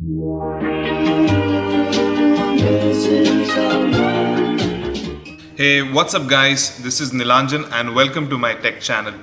Hey, what's up guys? This is Nilanjan and welcome to my tech channel.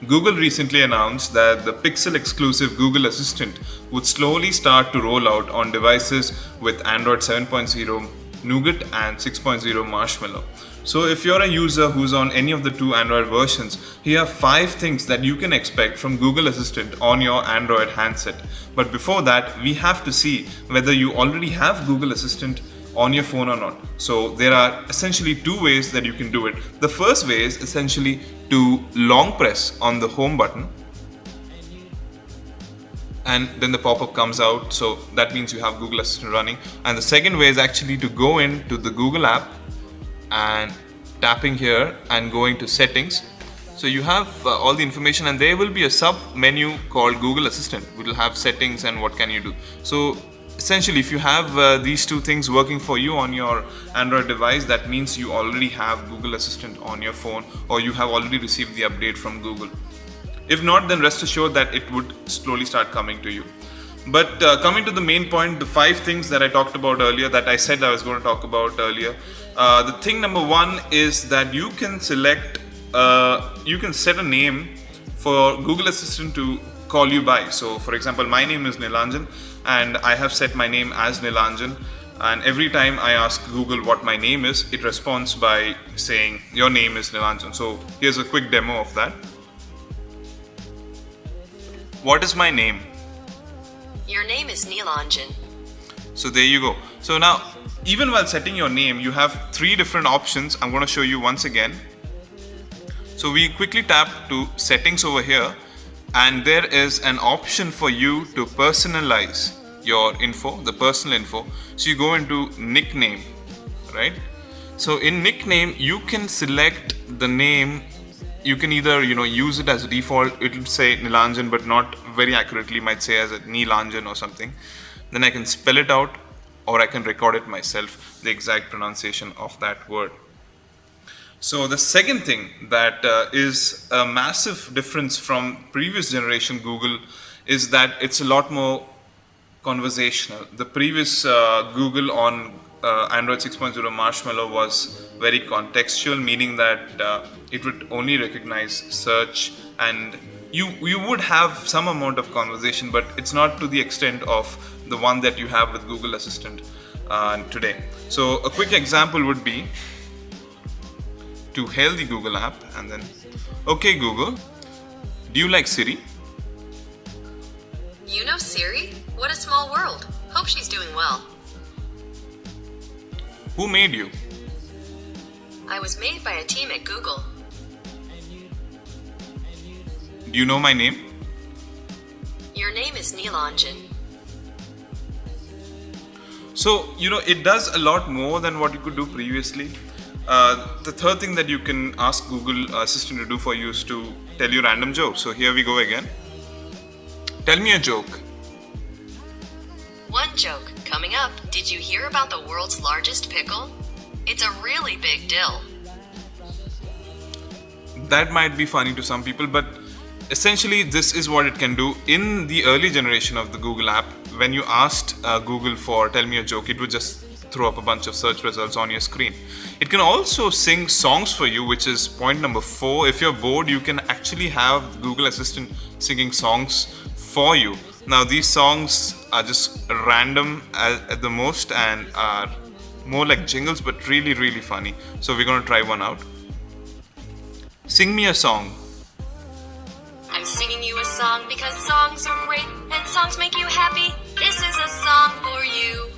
Google recently announced that the Pixel exclusive Google Assistant would slowly start to roll out on devices with Android 7.0, Nougat and 6.0 Marshmallow. So if you're a user who's on any of the two Android versions, here are 5 things that you can expect from Google Assistant on your Android handset. But before that, we have to see whether you already have Google Assistant on your phone or not. So there are essentially 2 ways that you can do it. The first way is essentially to long press on the home button and then the pop-up comes out, so that means you have Google Assistant running. And the second way is actually to go into the Google app and tapping here and going to settings. So you have all the information and there will be a sub menu called Google Assistant, which will have settings and what can you do. So essentially if you have these 2 things working for you on your Android device, that means you already have Google Assistant on your phone or you have already received the update from Google. If not, then rest assured that it would slowly start coming to you. But coming to the main point, the 5 things that I talked about earlier, that I said I was going to talk about earlier. The thing number 1 is that you can select, you can set a name for Google Assistant to call you by. So for example, my name is Nilanjan and I have set my name as Nilanjan, and every time I ask Google what my name is, it responds by saying your name is Nilanjan. So here's a quick demo of that. What is my name? Your name is Nilanjan. So there you go. So now, even while setting your name, you have 3 different options. I'm going to show you once again. So we quickly tap to settings over here, and there is an option for you to personalize your info, the personal info. So you go into nickname, right? So in nickname, you can select the name. You can either, use it as a default. It will say Nilanjan, but not very accurately, might say as a Nilanjan or something. Then I can spell it out, or I can record it myself, the exact pronunciation of that word. So the second thing that is a massive difference from previous generation Google is that it's a lot more conversational. The previous Google on Android 6.0 Marshmallow was very contextual, meaning that it would only recognize search, and you would have some amount of conversation, but it's not to the extent of the one that you have with Google Assistant today. So a quick example would be to hail the Google app and then, okay Google, do you like Siri? You know Siri? What a small world. Hope she's doing well. Who made you? I was made by a team at Google. Do you know my name? Your name is Nilanjan. So, it does a lot more than what you could do previously. The third thing that you can ask Google Assistant to do for you is to tell you random jokes. So here we go again. Tell me a joke. One joke coming up. Did you hear about the world's largest pickle? It's a really big dill. That might be funny to some people, but essentially this is what it can do. In the early generation of the Google app, when you asked Google for tell me a joke, it would just throw up a bunch of search results on your screen. It can also sing songs for you, which is point number 4. If you're bored, you can actually have Google Assistant singing songs for you. Now these songs are just random at the most and are more like jingles, but really, really funny. So we're going to try one out. Sing me a song. I'm singing you a song because songs are great and songs make you happy. This is a song for you.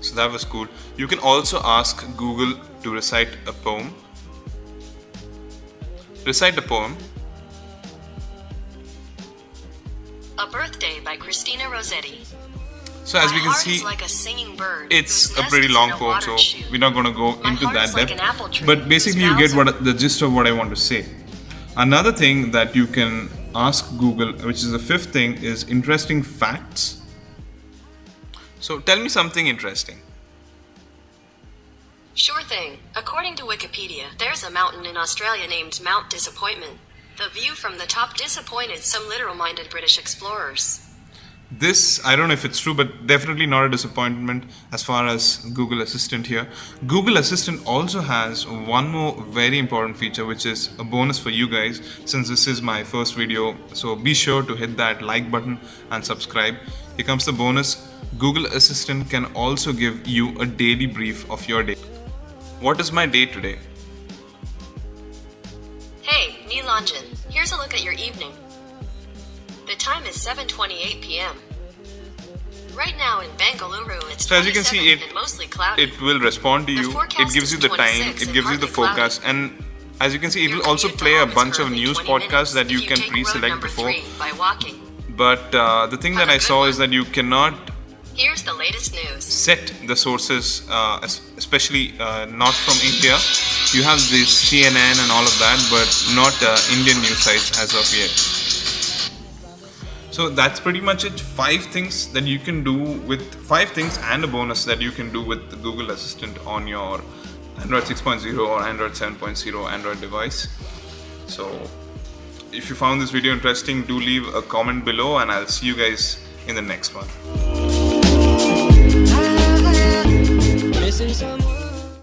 So that was cool. You can also ask Google to recite a poem. Recite a poem. A Birthday by Christina Rossetti. So as My we can heart see, is like a singing bird it's whose a nest pretty is long in a poem, water so chute. we're not going to go My into heart that is like depth. an apple tree But basically you whose get boughs the gist of what I want to say. Another thing that you can ask Google, which is the 5th thing, is interesting facts. So tell me something interesting. Sure thing. According to Wikipedia, there's a mountain in Australia named Mount Disappointment. The view from the top disappointed some literal-minded British explorers. This, I don't know if it's true, but definitely not a disappointment as far as Google Assistant here. Google Assistant also has one more very important feature, which is a bonus for you guys since this is my first video. So be sure to hit that like button and subscribe. Here comes the bonus. Google Assistant can also give you a daily brief of your day. What is my day today? Hey, Nilanjan, here's a look at your evening. The time is 7:28 p.m. Right now in Bengaluru, it's So as you can see, 27 and mostly cloudy. it will respond to The you. forecast It gives you is the time. 26 It and gives you the partly cloudy. forecast, and as you can see, it Your will also commute to play a home is bunch of currently news 20 podcasts that minutes you if can take road pre-select number before. 3 by walking. But the thing that Have a I good saw is one. that you cannot Here's the latest news. set the sources, especially not from India. You have this CNN and all of that, but not Indian news sites as of yet. So that's pretty much it. 5 things that you can do with 5 things and a bonus that you can do with the Google Assistant on your Android 6.0 or Android 7.0 Android device. So if you found this video interesting, do leave a comment below, and I'll see you guys in the next one. Missing some